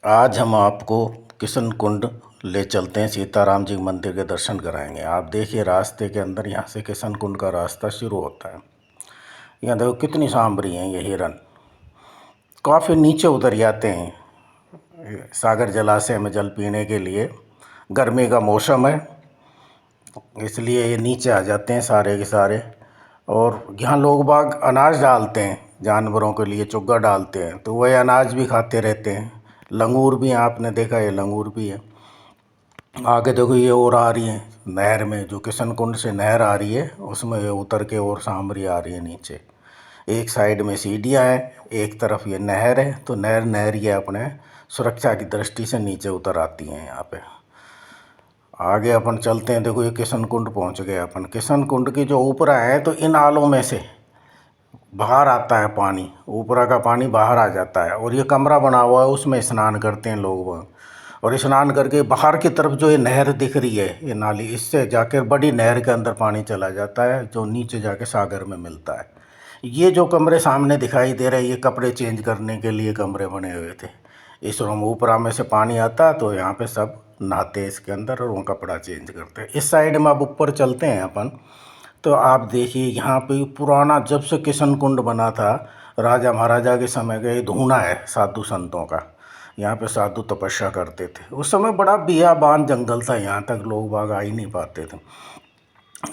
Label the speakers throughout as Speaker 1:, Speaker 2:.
Speaker 1: आज हम आपको किशन कुंड ले चलते हैं। सीताराम जी मंदिर के दर्शन कराएंगे। आप देखिए रास्ते के अंदर यहाँ से किशन कुंड का रास्ता शुरू होता है। यहाँ देखो कितनी सांभरी हैं ये हिरन, काफ़ी नीचे उतर जाते हैं सागर जलाशय में जल पीने के लिए। गर्मी का मौसम है इसलिए ये नीचे आ जाते हैं सारे के सारे। और यहाँ लोग बाग अनाज डालते हैं, जानवरों के लिए चुग्गा डालते हैं, तो वही अनाज भी खाते रहते हैं। लंगूर भी हैं, आपने देखा ये लंगूर भी है। आगे देखो ये और आ रही है नहर में, जो किशन कुंड से नहर आ रही है उसमें ये उतर के और सांभरी आ रही है नीचे। एक साइड में सीढ़ियाँ हैं, एक तरफ ये नहर है, तो नहर ये अपने सुरक्षा की दृष्टि से नीचे उतर आती हैं यहाँ पे। आगे अपन चलते हैं। देखो ये किशन कुंड पहुँच गए अपन। किशन कुंड की जो ऊपरा है तो इन आलों में से बाहर आता है पानी, ऊपरा का पानी बाहर आ जाता है और ये कमरा बना हुआ है, उसमें स्नान करते हैं लोग वहाँ। और स्नान करके बाहर की तरफ जो ये नहर दिख रही है, ये नाली, इससे जाकर बड़ी नहर के अंदर पानी चला जाता है जो नीचे जाके सागर में मिलता है। ये जो कमरे सामने दिखाई दे रहे हैं ये कपड़े चेंज करने के लिए कमरे बने हुए थे। इस रूम ऊपरा में से पानी आता तो यहाँ पे सब नहाते इसके अंदर और वो कपड़ा चेंज करते। इस साइड में अब ऊपर चलते हैं अपन। तो आप देखिए यहाँ पे पुराना जब से किशन कुंड बना था, राजा महाराजा के समय का ये धूना है साधु संतों का। यहाँ पे साधु तपस्या करते थे। उस समय बड़ा बियाबान जंगल था, यहाँ तक लोग बाग आ ही नहीं पाते थे।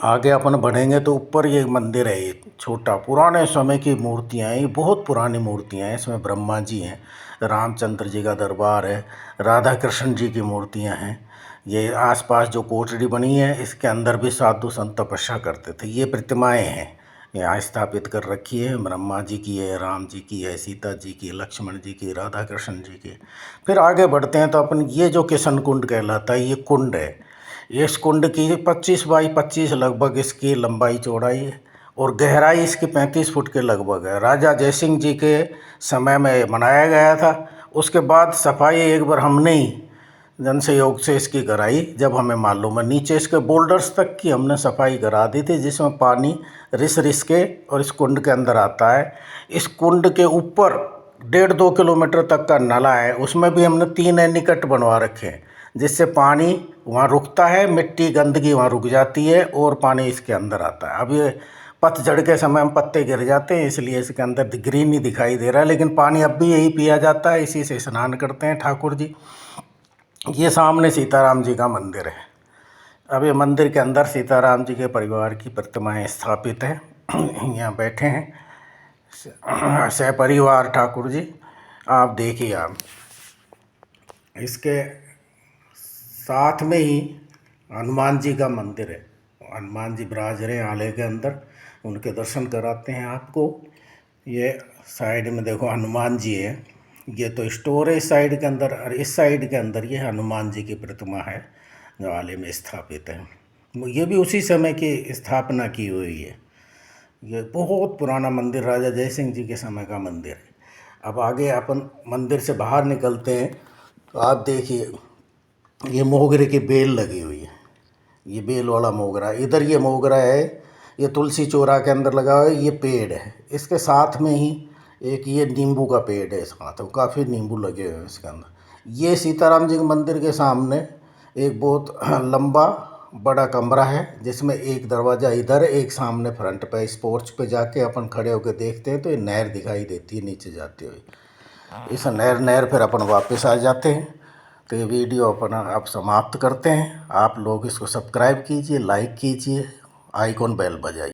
Speaker 1: आगे अपन बढ़ेंगे तो ऊपर ये मंदिर है, ये छोटा पुराने समय की मूर्तियाँ हैं, ये बहुत पुरानी मूर्तियाँ हैं। इसमें ब्रह्मा जी हैं, रामचंद्र जी का दरबार है, राधा कृष्ण जी की मूर्तियाँ हैं। ये आसपास जो कोठरी बनी है इसके अंदर भी साधु संत तपस्या करते थे। ये प्रतिमाएं हैं यहाँ स्थापित कर रखी है, ब्रह्मा जी की है, राम जी की है, सीता जी की, लक्ष्मण जी की, राधा कृष्ण जी की। फिर आगे बढ़ते हैं तो अपन ये जो किशन कुंड कहलाता है ये कुंड है। इस कुंड की 25 बाई 25 लगभग इसकी लंबाई चौड़ाई है और गहराई इसकी 35 फुट के लगभग है। राजा जयसिंह जी के समय में बनाया गया था। उसके बाद सफाई एक बार हमने ही जन सहयोग से इसकी कराई, जब हमें मालूम है। नीचे इसके बोल्डर्स तक की हमने सफाई करा दी थी, जिसमें पानी रिस के और इस कुंड के अंदर आता है। इस कुंड के ऊपर 1.5-2 किलोमीटर तक का नाला है, उसमें भी हमने 3 एनीकट बनवा रखे हैं, जिससे पानी वहाँ रुकता है, मिट्टी गंदगी वहाँ रुक जाती है और पानी इसके अंदर आता है। अब ये पतझड़ के समय में पत्ते गिर जाते हैं इसलिए इसके अंदर ग्रीन नहीं दिखाई दे रहा है, लेकिन पानी अब भी यही पिया जाता है, इसी से स्नान करते हैं ठाकुर जी। ये सामने सीताराम जी का मंदिर है। अब ये मंदिर के अंदर सीताराम जी के परिवार की प्रतिमाएं स्थापित है। यहाँ बैठे हैं सहपरिवार ठाकुर जी। आप देखिए, आप इसके साथ में ही हनुमान जी का मंदिर है। हनुमान जी विराज रहे हैं आले के अंदर, उनके दर्शन कराते हैं आपको। ये साइड में देखो हनुमान जी है, ये तो स्टोर है इस साइड के अंदर, और इस साइड के अंदर ये हनुमान जी की प्रतिमा है जो आले में स्थापित है। ये भी उसी समय की स्थापना की हुई है। ये बहुत पुराना मंदिर, राजा जयसिंह जी के समय का मंदिर है। अब आगे अपन मंदिर से बाहर निकलते हैं तो आप देखिए ये मोगरे की बेल लगी हुई है। ये बेल वाला मोगरा, इधर ये मोगरा है, ये तुलसी चौरा के अंदर लगा हुआ है, ये पेड़ है। इसके साथ में ही एक ये नींबू का पेड़ है साथ, तो काफ़ी नींबू लगे हुए हैं इसके अंदर। ये सीताराम जी के मंदिर के सामने एक बहुत लंबा बड़ा कमरा है, जिसमें एक दरवाज़ा इधर, एक सामने फ्रंट पे। इस पोर्च पे जाके अपन खड़े होकर देखते हैं तो ये नहर दिखाई देती है नीचे जाती हुई। इस नहर फिर अपन वापस आ जाते हैं। तो ये वीडियो अपना आप समाप्त करते हैं। आप लोग इसको सब्सक्राइब कीजिए, लाइक कीजिए, आइकॉन बेल बजाइए।